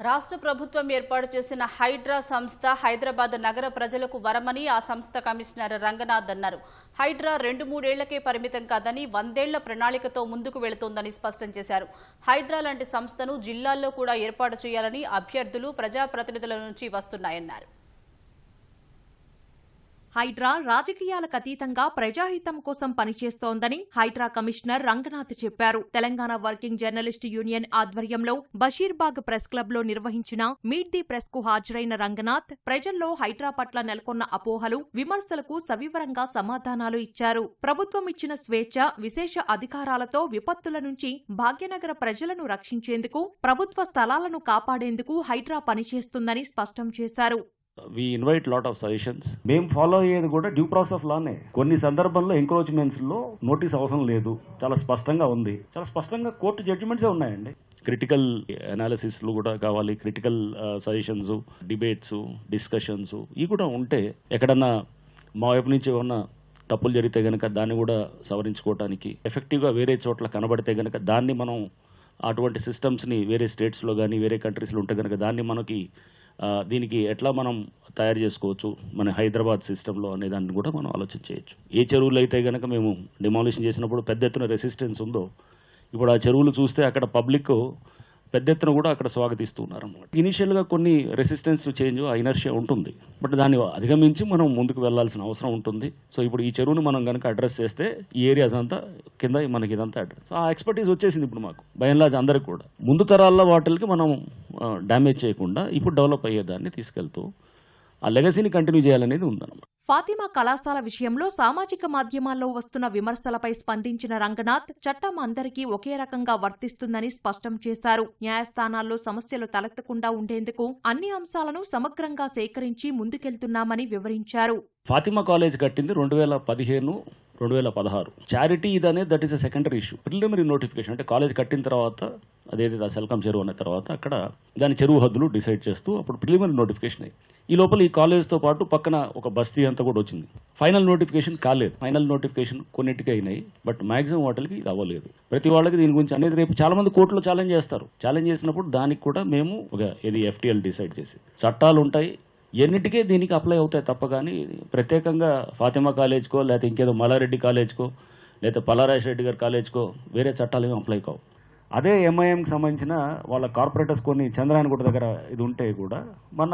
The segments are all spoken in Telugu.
రాష్ట్ర ప్రభుత్వం ఏర్పాటు చేసిన హైడ్రా సంస్థ హైదరాబాద్ నగర ప్రజలకు వరమని ఆ సంస్థ కమిషనర్ రంగనాథ్ అన్నారు. హైడ్రా 2-3 ఏళ్లకే పరిమితం కాదని 100 ఏళ్ల ప్రణాళికతో ముందుకు వెళుతోందని స్పష్టం చేశారు. హైడ్రా లాంటి సంస్థను జిల్లాల్లో కూడా ఏర్పాటు చేయాలని అభ్యర్థులు ప్రజాప్రతినిధుల నుంచి వస్తున్నాయన్నారు. హైడ్రా రాజకీయాలకు అతీతంగా ప్రజాహితం కోసం పనిచేస్తోందని హైడ్రా కమిషనర్ రంగనాథ్ చెప్పారు. తెలంగాణ వర్కింగ్ జర్నలిస్టు యూనియన్ ఆధ్వర్యంలో బషీర్బాగ్ ప్రెస్ క్లబ్ లో నిర్వహించిన మీట్ ది ప్రెస్ కు హాజరైన రంగనాథ్ ప్రజల్లో హైడ్రా పట్ల నెలకొన్న అపోహలు, విమర్శలకు సవివరంగా సమాధానాలు ఇచ్చారు. ప్రభుత్వం ఇచ్చిన స్వేచ్ఛ, విశేష అధికారాలతో విపత్తుల నుంచి భాగ్యనగర ప్రజలను రక్షించేందుకు, ప్రభుత్వ స్థలాలను కాపాడేందుకు హైడ్రా పనిచేస్తుందని స్పష్టం చేశారు. We invite lot of suggestions. మేము ఫాలో అయ్యేది కూడా డ్యూ ప్రాసెస్ ఆఫ్ లానే. కొన్ని సందర్భంలో ఎంక్రోచ్మెంట్స్ లో నోటీస్ అవసరం లేదు, చాలా స్పష్టంగా ఉంది. చాలా స్పష్టంగా కోర్టు జడ్జిమెంట్సే ఉన్నాయండి. క్రిటికల్ అనాలిసిస్ లు కూడా కావాలి, క్రిటికల్ సజెషన్స్, డిబేట్స్, డిస్కషన్స్ ఇవి కూడా ఉంటే ఎక్కడన్నా మా వైపు నుంచి ఏమన్నా తప్పులు జరిగితే గనక దాన్ని కూడా సవరించుకోవడానికి ఎఫెక్టివ్గా వేరే చోట్ల కనబడితే గనక దాన్ని మనం అటువంటి సిస్టమ్స్ని వేరే స్టేట్స్లో కానీ వేరే కంట్రీస్లో ఉంటే కనుక దాన్ని మనకి దీనికి ఎట్లా మనం తయారు చేసుకోవచ్చు మన హైదరాబాద్ సిస్టంలో అనే దాన్ని కూడా మనం ఆలోచన చేయొచ్చు. ఏ చెరువులు అయితే కనుక మేము డిమాలిషన్ చేసినప్పుడు పెద్ద ఎత్తున రెసిస్టెన్స్ ఉందో, ఇప్పుడు ఆ చెరువులు చూస్తే అక్కడ పబ్లిక్ పెద్ద ఎత్తున కూడా అక్కడ స్వాగతిస్తున్నారు అన్నమాట. ఇనిషియల్గా కొన్ని రెసిస్టెన్స్ చేంజ్, ఇనర్షియా ఉంటుంది, బట్ దాన్ని అధిగమించి మనం ముందుకు వెళ్లాల్సిన అవసరం ఉంటుంది. సో ఇప్పుడు ఈ చెరువును మనం కనుక అడ్రస్ చేస్తే ఈ ఏరియాస్ అంతా కింద మనకి ఇదంతా అడ్రస్, ఆ ఎక్స్పర్టీస్ వచ్చేసింది ఇప్పుడు మాకు బైన్లాజ్ అందరికి కూడా. ముందు తరాల్లో వాటికి మనం డ్యామేజ్ చేయకుండా ఇప్పుడు డెవలప్ అయ్యేదాన్ని తీసుకెళ్తూ ఆ లెగసీని కంటిన్యూ చేయాలనేది ఉందన్నమాట. ఫాతిమా కళాశాల విషయంలో సామాజిక మాధ్యమాల్లో వస్తున్న విమర్శలపై స్పందించిన రంగనాథ్ చట్టం అందరికీ ఒకే రకంగా వర్తిస్తుందని స్పష్టం చేశారు. న్యాయస్థానాల్లో సమస్యలు తలెత్తకుండా ఉండేందుకు అన్ని అంశాలను సమగ్రంగా సేకరించి ముందుకెళ్తున్నామని వివరించారు. ఫాతిమా కాలేజ్ కట్టింది 2015-2016. చారిటీ ఇదనే that is a secondary issue. Preliminary notification అంటే కాలేజ్ కట్టిన తర్వాత అదేదైతే సెల్కం చెరువు అన్న తర్వాత అక్కడ దాని చెరువు హద్దులు డిసైడ్ చేస్తూ అప్పుడు ప్రిలిమినరీ నోటిఫికేషన్ అయ్యి ఈ లోపల ఈ కాలేజ్తో పాటు పక్కన ఒక బస్తీ అంతా కూడా వచ్చింది. ఫైనల్ నోటిఫికేషన్ కాలేదు. ఫైనల్ నోటిఫికేషన్ కొన్నిటికి అయినాయి, బట్ మాక్సిమం వాటికి ఇది అవ్వలేదు. ప్రతి వాళ్ళకి దీని గురించి అనేది రేపు చాలా మంది కోర్టులో ఛాలెంజ్ చేస్తారు. ఛాలెంజ్ చేసినప్పుడు దానికి కూడా మేము ఇది FTL డిసైడ్ చేసి చట్టాలు ఉంటాయి, ఎన్నిటికే దీనికి అప్లై అవుతాయి తప్ప కానీ ప్రత్యేకంగా ఫాతిమా కాలేజ్కో లేకపోతే ఇంకేదో మల్లారెడ్డి కాలేజ్కో లేకపోతే పల్లారాజ రెడ్డి గారి కాలేజ్కో వేరే చట్టాలు ఏమి అప్లై కావు. అదే MIMకి సంబంధించిన వాళ్ళ కార్పొరేటర్స్ కొన్ని చంద్రాయనగుట్ట దగ్గర ఇది ఉంటే కూడా మన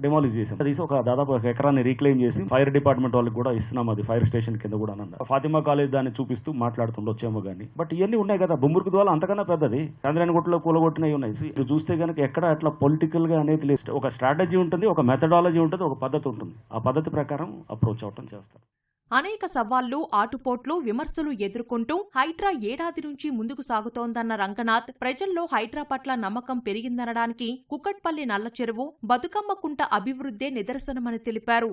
డెమాలిష్ చేసాం. అది ఒక దాదాపు 1 ఎకరాన్ని రీక్లెయిమ్ చేసి ఫైర్ డిపార్ట్మెంట్ వాళ్ళకి కూడా ఇస్తున్నాం. అది ఫైర్ స్టేషన్ కింద కూడా అన్నారు. ఫాతిమా కాలేజ్ దాన్ని చూపిస్తూ మాట్లాడుతుండొచ్చేమో కానీ, బట్ ఇవన్నీ ఉన్నాయి కదా. బొమ్మూరుకు ద్వారా అంతకన్నా పెద్దది చంద్రాయనగుట్టలో కూలగొట్టినవి ఉన్నాయి. ఇది చూస్తే కనుక ఎక్కడ అట్లా పొలిటికల్ గా అనేది లేదు. ఒక స్ట్రాటజీ ఉంటుంది, ఒక మెథడాలజీ ఉంటుంది, ఒక పద్ధతి ఉంటుంది. ఆ పద్ధతి ప్రకారం అప్రోచ్ అవటం చేస్తారు. అనేక సవాళ్లు, ఆటుపోట్లు, విమర్శలు ఎదుర్కొంటూ హైడ్రా ఏడాది నుంచి ముందుకు సాగుతోందన్న రంగనాథ్ ప్రజల్లో హైడ్రా పట్ల నమ్మకం పెరిగిందనడానికి కుక్కట్పల్లి నల్ల చెరువు, బతుకమ్మ కుంట అభివృద్ధే నిదర్శనమని తెలిపారు.